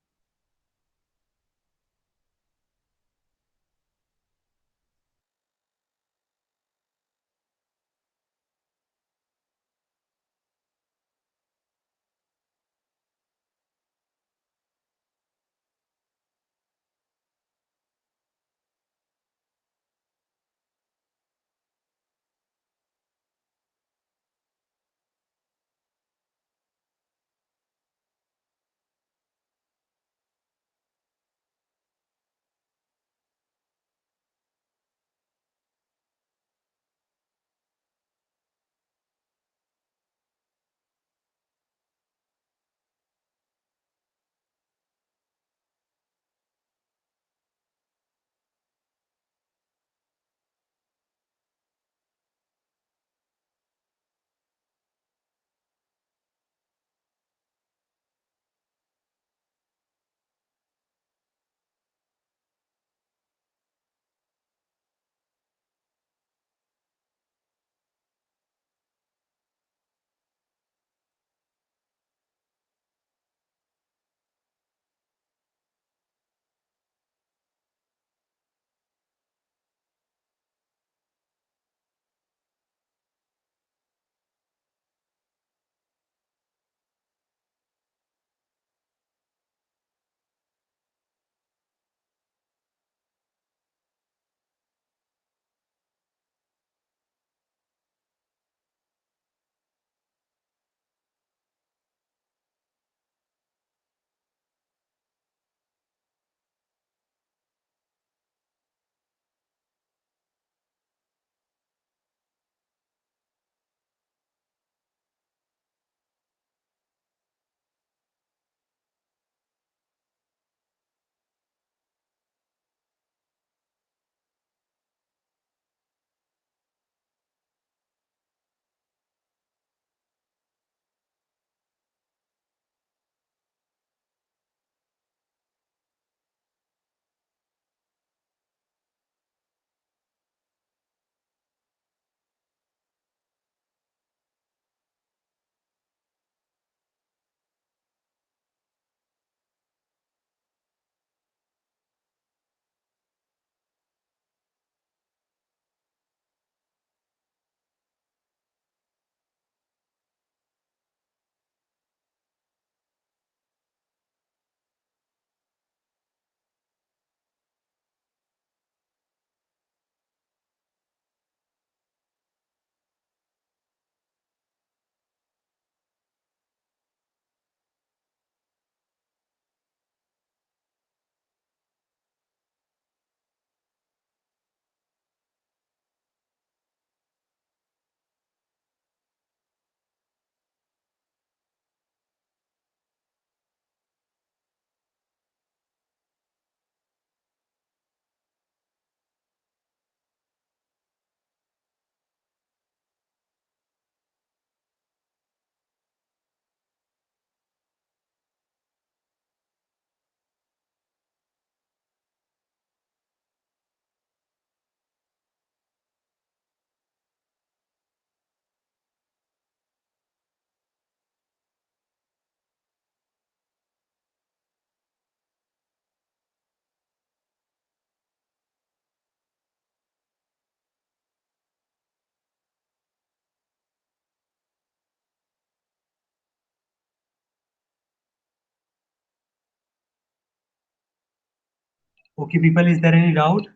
Okay, people, is there any doubt?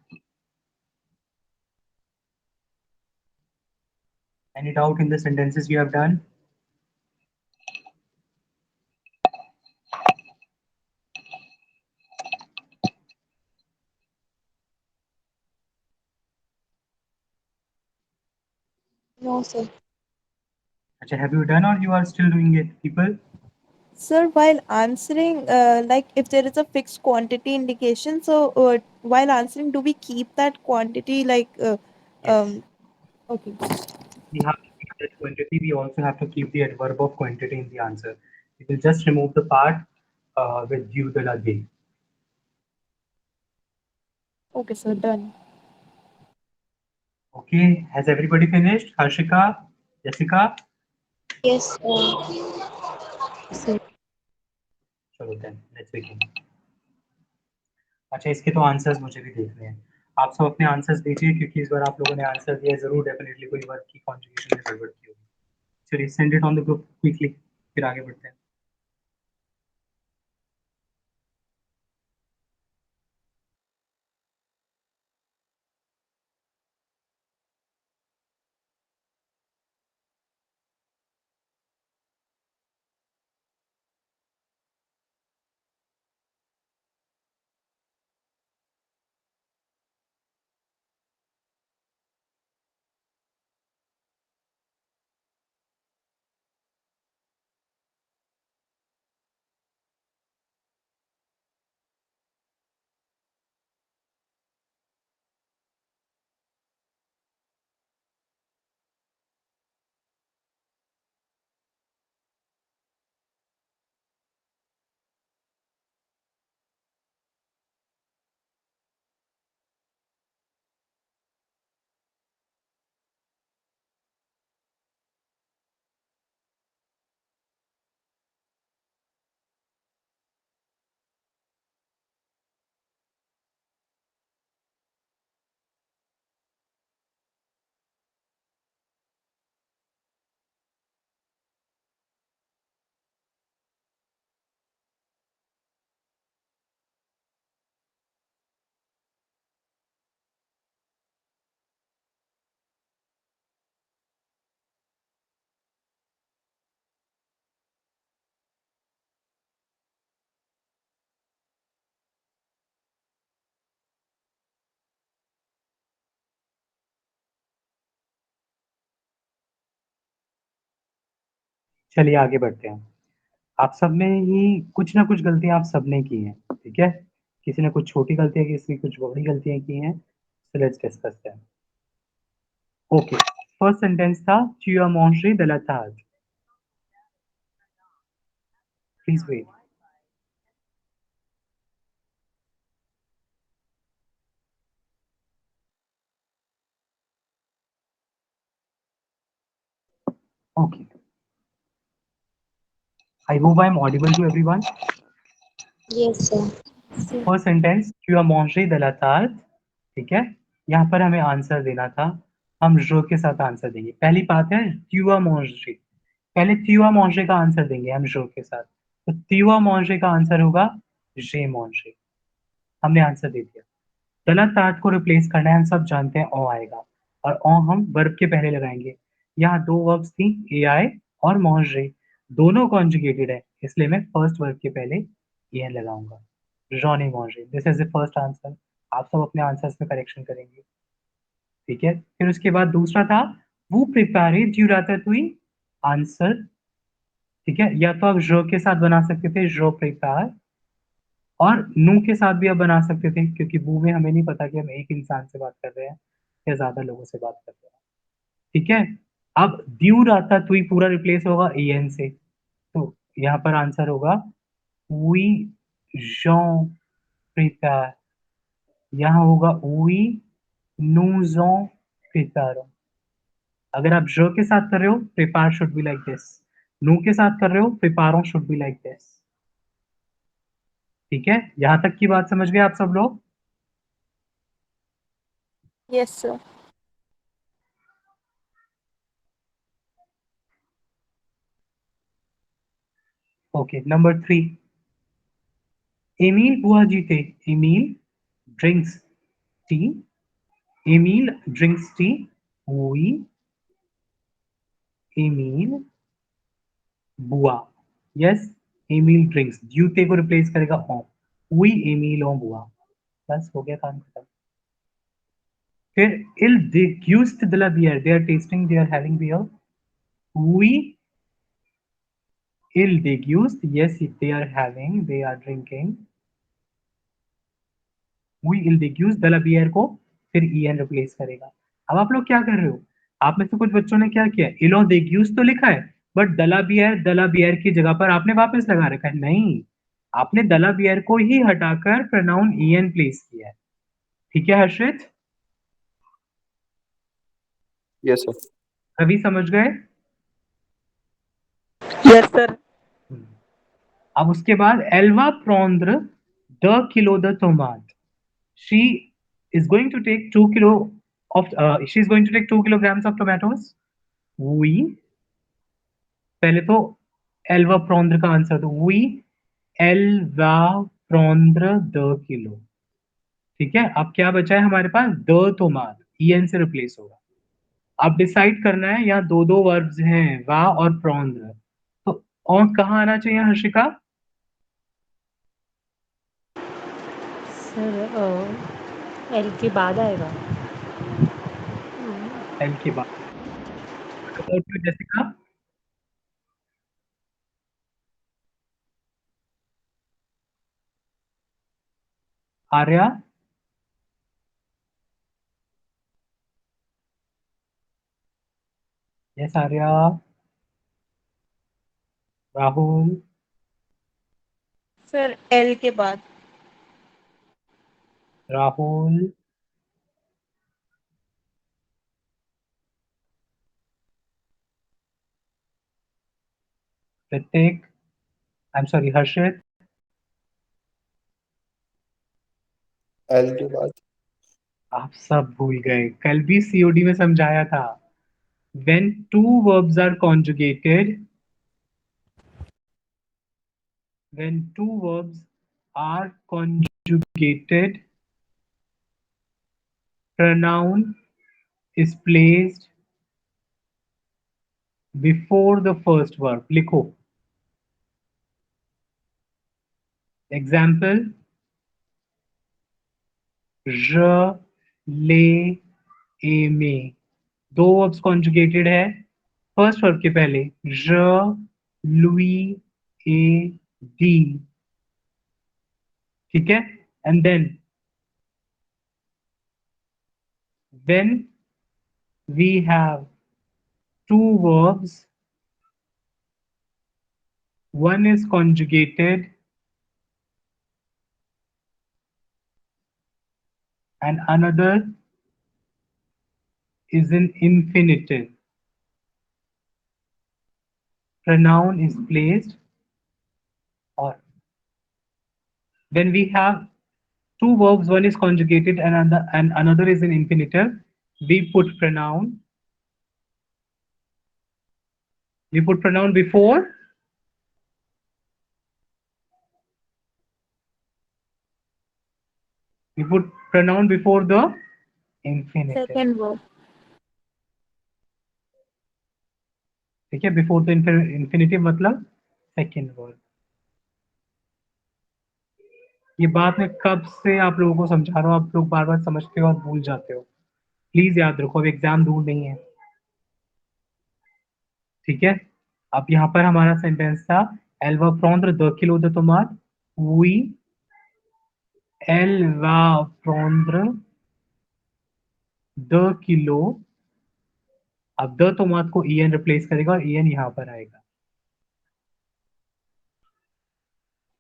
Any doubt in the sentences you have done? No, sir. Acha, have you done or you are still doing it, people? Sir, while answering, like if there is a fixed quantity indication, so while answering, do we keep that quantity like? Yes. Okay. We have to keep that quantity. We also have to keep the adverb of quantity in the answer. We will just remove the part with due the lage. Okay, sir. Done. Okay, has everybody finished? Harshika, Jessica? Yes, sir. चलो then, let's begin. अच्छा, इसके तो आंसर्स मुझे भी देखने हैं. आप सब अपने आंसर्स दीजिए क्योंकि इस बार आप लोगों ने आंसर दिया जरूर, डेफिनेटली कोई वर्ड की कॉन्जुगेशन में गड़बड़ की होगी. चलिए, send it on the group quickly, फिर आगे बढ़ते हैं. चलिए आगे बढ़ते हैं. आप सब में ही कुछ ना कुछ गलतियां आप सबने की हैं, ठीक है? किसी ने कुछ छोटी गलतियां की, किसी ने कुछ बड़ी गलतियां की हैं. So let's discuss them. Okay, first sentence था tu as mangé de la tarte. Please wait. Okay, I hope I am audible to everyone. Yes, sir. First sentence tu as mangé de la tarte, ठीक है? यहाँ पर हमें आंसर देना था. हम जो के साथ आंसर देंगे. पहली बात है tu as mangé. पहले tu as mangé का आंसर देंगे हम जो के साथ. तो tu as mangé का आंसर होगा j'ai mangé. हमने आंसर दे दिया. गलत आर्ट को रिप्लेस करना है, हम सब जानते हैं ओ आएगा और ओ हम वर्ब के पहले लगाएंगे. यहाँ दो वर्ब्स थी, एआई और मॉन्जे, दोनों कॉन्जुगेटेड है, इसलिए मैं फर्स्ट वर्ब के पहले ये लगाऊंगा. जॉनी मॉन्जे, this is the first answer. आप सब अपने आंसर्स में करेक्शन करेंगे, ठीक है? फिर उसके बाद दूसरा था वो प्रिपेरे ड्यू रातातुई. आंसर, ठीक है? या तो आप जो के साथ बना सकते थे जो प्रिपेयर, और नू के साथ भी आप बना सकते थे क्योंकि वो में हमें नहीं पता कि हम एक इंसान से बात कर रहे हैं या ज्यादा लोगों से बात कर रहे हैं, ठीक है? अब ड्यू राता तुई पूरा रिप्लेस होगा एन से, तो यहाँ पर आंसर होगा वी जॉन प्रिपेयर. यहाँ होगा वी nous en préparons. अगर आप जो के साथ कर रहे हो prepare should be like this. नू के साथ कर रहे हो प्रिपेरों शुड बी लाइक दिस, ठीक है? यहाँ तक की बात समझ गए आप सब लोग? Yes, sir. Okay, number 3. Emile Buajite. Emile drinks tea. Emil drinks tea. We, Emil, बुआ. Yes, Emil drinks. द्यूते को रिप्लेस करेगा on. We, Emil और बुआ. बस हो गया काम खत्म. फिर il degust de la bière. They are tasting. They are having beer. We, il degust. Yes, they are having. They are drinking. We il degust de la bière को फिर en रिप्लेस करेगा. अब आप लोग क्या कर रहे हो? आप में से कुछ बच्चों ने क्या किया? इलो देग्यूस तो लिखा है, बट दला बियर की जगह पर आपने वापस लगा रखा है. नहीं, आपने दला बियर को ही हटाकर प्रोनाउन en प्लेस किया है. ठीक है हर्षित? Yes, sir. अभी समझ गए? Yes sir. अब उसके बाद एल्वा प्रोंद्र द किलो द टोमाट. She is going to take 2 kilo of she is going to take 2 kilograms of tomatoes. We, पहले तो एल्वा प्रोंद्र का आंसर दो. वी एल्वा प्रोंद्र द किलो. ठीक है, अब क्या बचा है हमारे पास? द टोमाट. en से रिप्लेस होगा. अब डिसाइड करना है, यहाँ दो दो वर्ब्स हैं, वा और प्रोंद्र. तो और कहाँ आना चाहिए हर्षिका? सर एल के बाद आएगा. एल के बाद. Jessica? Arya? Yes Arya. Rahul? Sir L के बाद. Rahul? Hrithik? I am sorry, Harshit? L के बाद. आप सब भूल गए, कल भी सीओडी में समझाया था. when two verbs are conjugated, pronoun is placed before the first verb. लिखो. Example: je, les, aimer. दो verbs conjugated है. फर्स्ट वर्ब के पहले je, lui, et, die. ठीक है? And then when we have two verbs, one is conjugated and another is in infinitive. Pronoun is placed, or when we have two verbs, one is conjugated and another is in infinitive, we put pronoun before the infinitive. Second verb. ठीक है, बिफोर द infinitive मतलब सेकेंड वर्ब. ये बात मैं कब से आप लोगों को समझा रहा हूँ, आप लोग बार बार समझते हो और भूल जाते हो. प्लीज याद रखो, अब एग्जाम दूर नहीं है. ठीक है, अब यहाँ पर हमारा सेंटेंस था एल वा प्रोंद्र द किलो द टोमाट. वी एल वा प्रोंद्र द किलो. अब द टोमाट को en रिप्लेस करेगा और en यहाँ पर आएगा.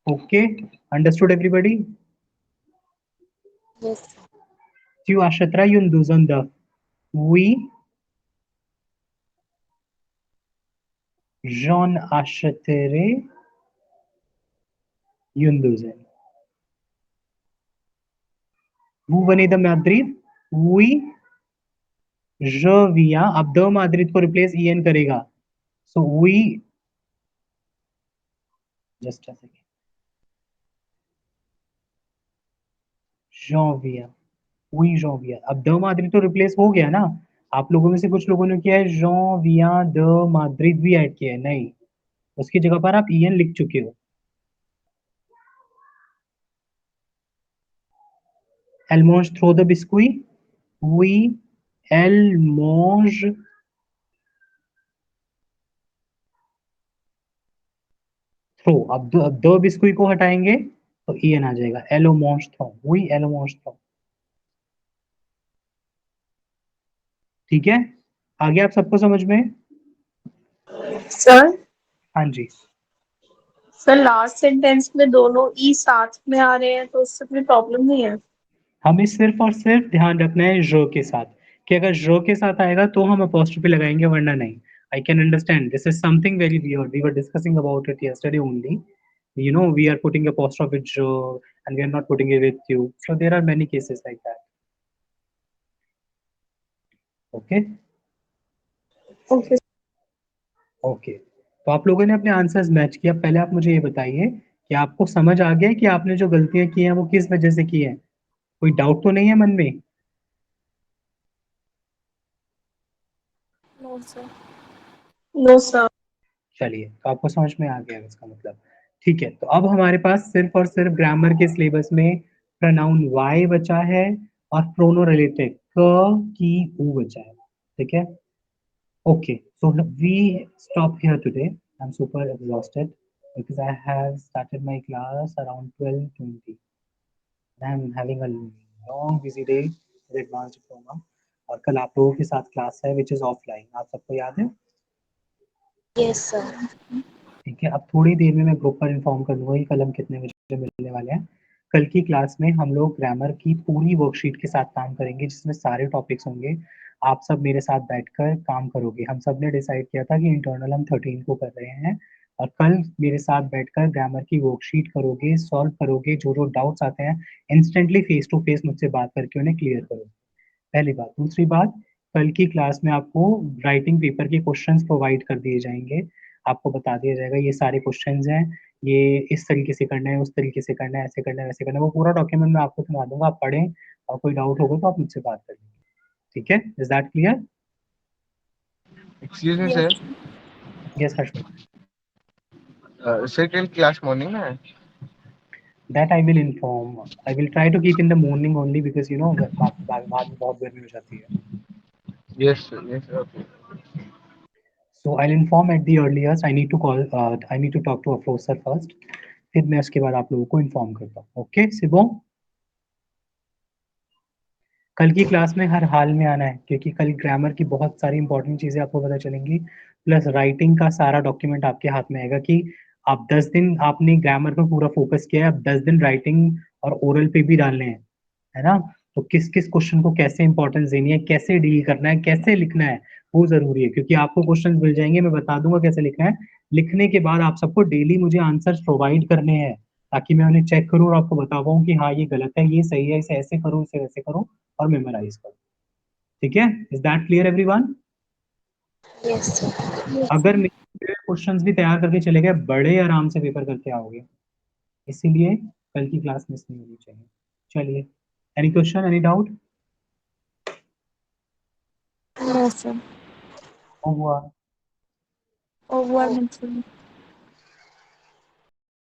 Okay, understood everybody? Yes. Tu achèteras une douzaine d'œufs. Oui, j'en achèterai une douzaine. Vous venez de Madrid? Oui, je viens. अब द माद्रिद को रिप्लेस en करेगा. So we, just a second. janvier, oui janvier। अब द माद्रिद तो रिप्लेस हो गया ना। आप लोगों में से कुछ लोगों ने किया है janvier द माद्रिद भी ऐड किया है, नहीं, उसकी जगह पर आप en लिख चुके हो। Elle mange trop de biscuits, oui elle mange थ्रो। अब द बिस्कुई को हटाएंगे तो en आ जाएगा, elle mange trop, oui elle mange trop। ठीक है, आगे आप सबको समझ में? सर हाँ जी। सर लास्ट सेंटेंस में दोनों ई साथ में आ रहे हैं तो उससे कोई प्रॉब्लम नहीं है। हमें सिर्फ और सिर्फ ध्यान रखना है ज के साथ, कि अगर ज के साथ आएगा तो हम अपोस्ट्रोफी लगाएंगे, वरना नहीं। I can understand, this is something very weird, we were discussing about it yesterday only, you know, we are putting apostrophe with j and we are not putting it with q, so there are many cases like that. Okay. Okay okay, तो आप लोगों ने अपने आंसर्स मैच किया। पहले आप मुझे ये बताइए कि आपको समझ आ गया कि आपने जो गलतियां की हैं वो किस वजह से की हैं? कोई डाउट तो नहीं है मन में? No sir. No sir. चलिए, तो आपको समझ में आ गया इसका मतलब। ठीक है, तो अब हमारे पास सिर्फ और सिर्फ ग्रामर के सिलेबस में प्रोनाउन वाई बचा है और प्रोनो रिलेटेड क, की, ऊ बचा है। ठीक है, okay, so we stop here today. I'm super exhausted because I have started my class around 12:20 and I'm having a long busy day with advanced diploma, और कल आप लोगों के साथ क्लास है which is offline, आप सबको याद है? Yes sir. ठीक है, अब थोड़ी देर में मैं ग्रुप पर इन्फॉर्म कर दूंगा कि कल हम कितने बजे मिलने वाले हैं। कल की क्लास में हम लोग ग्रामर की पूरी वर्कशीट के साथ काम करेंगे जिसमें सारे टॉपिक्स होंगे। आप सब मेरे साथ बैठकर काम करोगे। हम सब ने डिसाइड किया था कि इंटरनल हम 13 को कर रहे हैं, और कल मेरे साथ बैठकर ग्रामर की वर्कशीट करोगे, सॉल्व करोगे, जो जो डाउट्स आते हैं इंस्टेंटली फेस टू फेस मुझसे बात करके उन्हें क्लियर करोगे। पहली बात। दूसरी बात, कल की क्लास में आपको राइटिंग पेपर के क्वेश्चंस प्रोवाइड कर दिए जाएंगे। आपको बता दिया जाएगा ये सारे क्वेश्चंस हैं, ये इस तरीके से करना है, उस तरीके से करना है, ऐसे करना है, वैसे करना है। वो पूरा डॉक्यूमेंट मैं आपको सुना दूंगा, आप पढ़ें और कोई डाउट होगा तो आप मुझसे बात कर लेंगे। ठीक है, is that clear? Excuse me sir, yes Harshit. Sir कल क्लास मॉर्निंग में है? That I will inform, I will try to keep in the morning only because you know बाद में बहुत गर्मी हो जाती है। Yes yes okay. So I'll inform at the earliest. I need to call. I need to talk to Afroz sir first. फिर मैं उसके बाद आप लोगों को इन्फॉर्म करता हूँ। ओके सिबो, कल की क्लास में हर हाल में आना है क्योंकि कल ग्रामर की बहुत सारी इंपॉर्टेंट चीजें आपको पता चलेंगी, प्लस राइटिंग का सारा डॉक्यूमेंट आपके हाथ में आएगा कि आप 10 दिन आपने ग्रामर पर पूरा फोकस किया है, अब 10 दिन राइटिंग और ओरल पे भी डालने हैं, है ना? तो किस किस क्वेश्चन को कैसे इंपॉर्टेंस देनी है, कैसे डील करना है, कैसे लिखना है, वो जरूरी है क्योंकि आपको क्वेश्चन मिल जाएंगे, मैं बता दूंगा कैसे लिखना है। लिखने के बाद आप सबको डेली मुझे आंसर्स प्रोवाइड करने हैं ताकि मैं उन्हें चेक करूँ और आपको बता पाऊँ कि हाँ ये गलत है, ये सही है, इसे ऐसे करो, इसे वैसे करो, और मेमोराइज करो। ठीक है, is that clear everyone? Yes sir. अगर मेरे क्वेश्चंस भी तैयार करके चले गए, बड़े आराम से पेपर करके आओगे, इसीलिए कल की क्लास मिस नहीं होनी चाहिए। चलिए, any question, any doubt? No, sir. हुआ Over.